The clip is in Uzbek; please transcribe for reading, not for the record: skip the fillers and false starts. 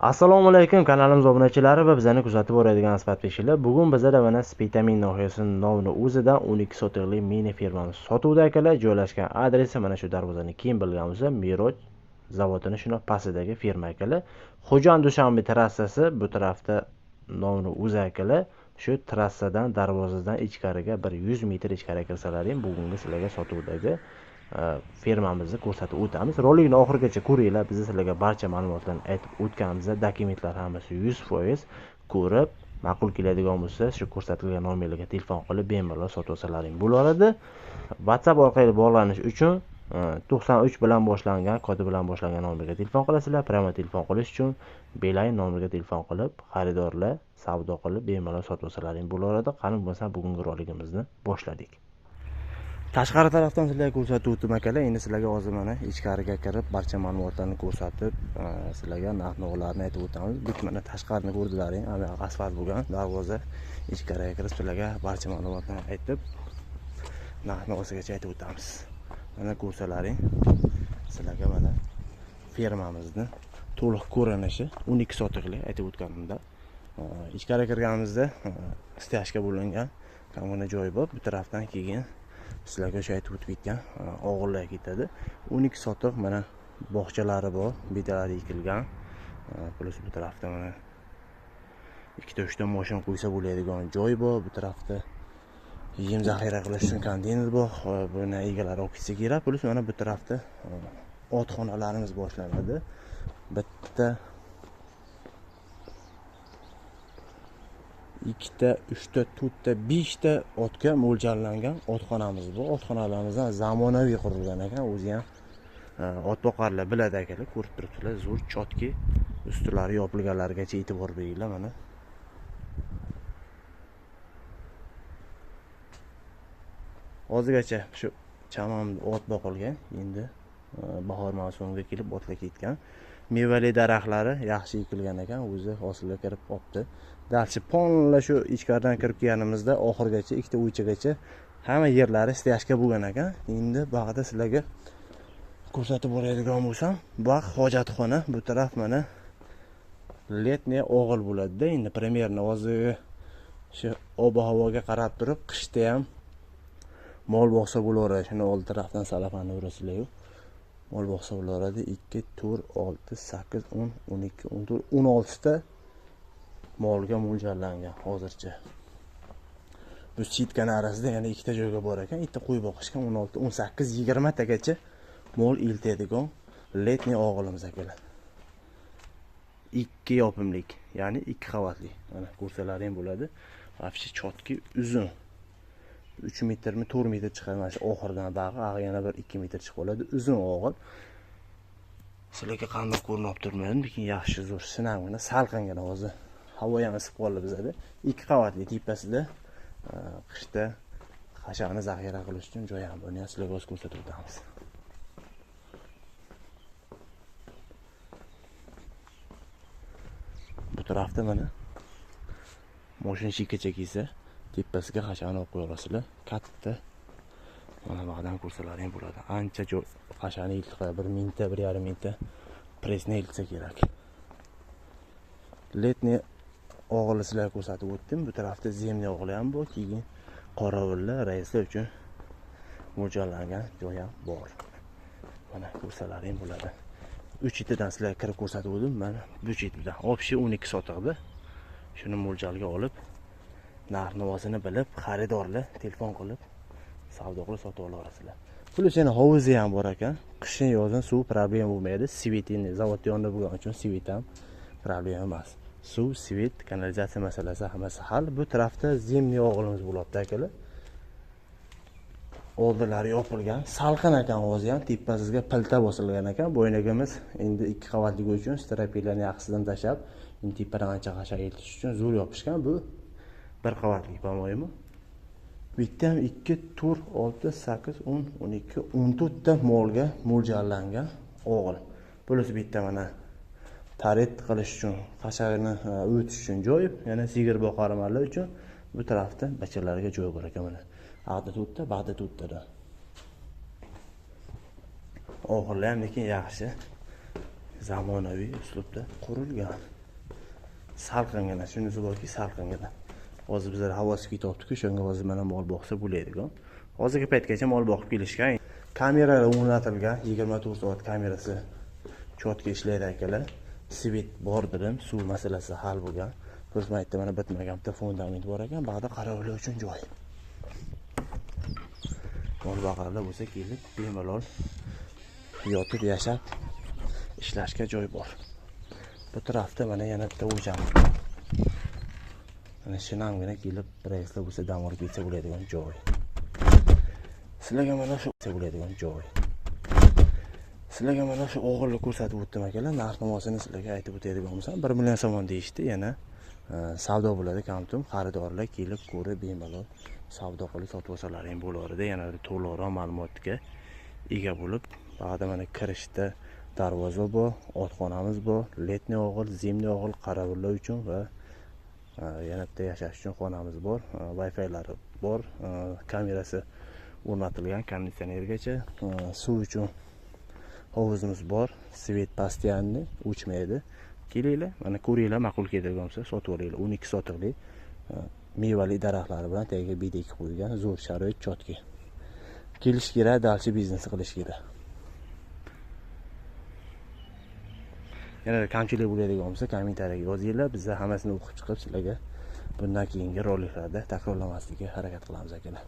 Assalomu alaykum, kanalimiz obunachilari va bizani kuzatib boradigan asbatpeshilar. Bugun bizda mana Spitamin nahiyasining Novni o'zida 12 sotiqli mini firmamiz sotuvda akalar. Joylashgan adresi mana shu darvozani keyin bilganmiz, Miroj zavodining shuna pastidagi firma akalar. Xo'jand Dushanbe trassasi bu tarafda Novni o'zi akalar. Shu trassadan darvozadan ichkariga bir 100 metr ichkariga kirsalaring bugungi sizlarga sotuvdagi firmamizni ko'rsatib o'tamiz. Rolikni oxirigacha ko'ringlar. Biz sizlarga barcha ma'lumotlarni aytib o'tganmiz. Dokumentlar hammasi 100% ko'rib, ma'qul keladigan bo'lsa, shu ko'rsatilgan nomerlarga telefon qilib bemalol sotib olsalaring bo'lardi. WhatsApp orqali bog'lanish uchun 93 bilan boshlangan, kodi bilan boshlangan nomerga telefon qilasizlar. Primo telefon qilish uchun Beeline nomeriga telefon qilib, xaridorlar savdo qilib bemalol sotib olsalaring bo'lardi. Qani bo'lsa, bugungi roligimizni boshladik. Tashqari tarafdan sizlarga ko'rsatib o'tdim akalar. Endi sizlarga hozir mana ichkariga kirib barcha ma'lumotlarni ko'rsatib, sizlarga narx-navolarni aytib o'tamiz. Bu mana tashqarini ko'rdilaring, asfalt bo'lgan darvoza. Ichkariga kirib sizlarga barcha ma'lumotlarni aytib, narx-navosigacha aytib o'tamiz. Mana ko'rsalaring, sizlarga mana firmamizni to'liq ko'rinishi 12 sotiqli aytib o'tganimda. Ichkariga kirganimizda stashka bo'lingan kamina joyi bor. Bu tarafdan keyin sizlarga o'sha aytib o'tib ketgan og'illar ketadi. 12 sotiq mana bog'chalari bor, bedalar ekilgan. Plus bu tarafda mana ikkita 3 ta mashina qo'ysa bo'ladigan joy bor. Bu tarafda yem zaxira qilish uchun konteyner bor. Buni egalari olib ketsa kerak. Plus mana bu tarafda otxonalarimiz boshlanadi. Bitta 2 ta, 3 ta, 4 ta, 5 ta otga mo'ljallangan otxonamiz bor. Otxonalarimiz zamonaviy qurilgan ekan. O'zi ham ot boqarlar biladi akalar, ko'rib turibsizlar. Zo'r, chotki, ustilari yopilganlarigacha e'tibor beringlar mana. Hozirgacha shu chamamda ot boqilgan. Endi bahor mavsumiga kelib otlar ketgan. Mevali daraxtlari yaxshi ekilgan ekan, o'zi hosilga kirib qopti. Dalchi ponla shu ichkaridan kirib kelganimizda oxirgacha ikkita uychagacha hamma yerlari stashka bo'lgan ekan. Endi bog'da sizlarga ko'rsatib boradigan bo'lsam, bog' hojatxona, bu taraf mana letniy o'g'il bo'ladi-da. Endi primerni hozir shu ob-havoga qarab turib, qishda ham mol boqsa bo'laveradi. Shuni old tarafdan salafani urasizlar-ku. Mol boqsa bo'laveradi. 2, 4, 6, 8, 10, 12, 14, 16 ta molga mo'ljallangan hozircha. Bu chitkan arasida yana ikkita joyga bor ekan. Ikkita qo'y boqishgan 16, 18, 20 tagacha mol iltadigan letniy o'g'ilimiz akalar. 2 yopimlik, ya'ni 2 qavatli. Mana ko'rsalaring bo'ladi. Afshi chotki uzun. 3 metrmi, 4 metr chiqadi. Mana shu oxirdan bag'i yana bir 2 metr chiqib oladi. Uzun o'g'il. Sizlarga qanday ko'rinib turmaydi, lekin yaxshi zo'r sinagina, salqingina hozir. Havo ham isib qoldi bizada. 2 qavatli tepasida qishda hashani zaxira qilish uchun joy ham bor. Buni sizlarga o'z ko'rsatib o'tamiz. Bu tarafda mana mashina shikacha kelsa, tepasiga hashani olib qo'ya olasizlar. Katta mana bog'dan ko'rsalaring bo'ladi. Ancha joy hashani iltiqa 1 minutda, 1,5 minutda presni iltsa kerak. Letniy o'g'ilni sizlarga ko'rsatib o'tdim. Bu tarafda zemniy o'g'li ham bor, keyin qorovullar, raislar uchun mo'ljallangan joy ham bor. Mana ko'rsalaring bo'ladi. 3 itidan sizlarga kirib ko'rsatib o'tdim. Mana bu itidan. Obshi 12 sotiqda. Shuni mo'ljalga olib, narx-navosini bilib, xaridorlar telefon qilib savdo qilib sotib olasizlar. Plus yana hovuzi ham bor ekan. Qishin yozin suv problem bo'lmaydi. Svetini zavod yonida bo'lgani uchun svet ham problem emas. Suv, svet, kanalizatsiya masalasi hammasi hal. Bu tarafda zemniy o'g'ilimiz bo'ladi akalar. Oldilari yopilgan. Salqin ekan hozir ham tepasiga pilta bosilgan ekan. Bo'ynagimiz endi 2 qavatli uchun strapilarni yaxshisidan tashab, endi tepadan ancha qashaq eltish uchun zo'r yopishgan. Bu 1 qavatli bo'lmaymi? Bu yerda ham 2, 4, 6, 8, 10, 12, 14 ta molga mo'ljallangan o'g'il. Plus bu yerda mana taret qilish uchun, qashag'ini o'tish uchun joy, yana sigir boqarmanlar uchun bu tarafda bachalarga joy bor ekan mana. Ag'da 4 ta, bag'da 4 ta. Oxirlar ham lekin yaxshi. zamonaviy uslubda qurilgan. Salqingina, shunisi borki, salqingina. Hozir bizlar havosi ketyapti-ku, shunga hozir mana mol boqsa bo'ladi-ku. Hozirgi paytgacha mol boqib kelishgan. Kameralar o'rnatilgan, 24 soat kamerasi chotka ishlaydi akalar. Svet bor dedim, suv masalasi hal bo'lgan. Ko'rsatmaydi, mana bitmagan bitta fundament bor ekan, bag'da qarovlar uchun joy. Mol baqarlar bo'lsa kelib, bemalol yotib yashab ishlashga joy bor. Bu tarafda mana yana bitta o'jam. Mana shinamgina kelib, reyslar bo'lsa dam olib ketsa bo'ladigan joy. Sizlarga mana shu bo'ladigan joy. Sizlarga mana shu o'g'irlik ko'rsatib o'tdim akalar. Narx-navosini sizlarga aytib o'tadigan bo'lsam, 1 million so'm deyishdi. Yana savdo bo'ladi, kamtum xaridorlar kelib ko'rib bemalol savdo qilib sotib olsalaring bo'lardi. Yana to'liqroq ma'lumotga ega bo'lib, ba'da mana kirishda darvoza bor, otxonamiz bor, letniy o'g'il, zimniy o'g'il qarovullar uchun va yana bitta yashash uchun xonamiz bor, Wi-Fi'lari bor, kamerasi o'rnatilgan, konditsionergacha, suv uchun hovuzimiz bor, svet postoyanni o'chmaydi. Kelinglar, mana ko'ringlar, ma'qul keladigan bo'lsa sotib olinglar. 12 sotiqlik mevali daraxtlari bilan tagiga bedak qo'ygan, zo'r sharoit, chotki. Kelish kerak, dalchi biznes qilish kerak. Yana kamchilik bo'ladigan bo'lsa, kommentariyaga yozinglar. Biz hammasini o'qib chiqib sizlarga bundan keyingi roliklarda takrorlamaslikka harakat qilamiz akalar.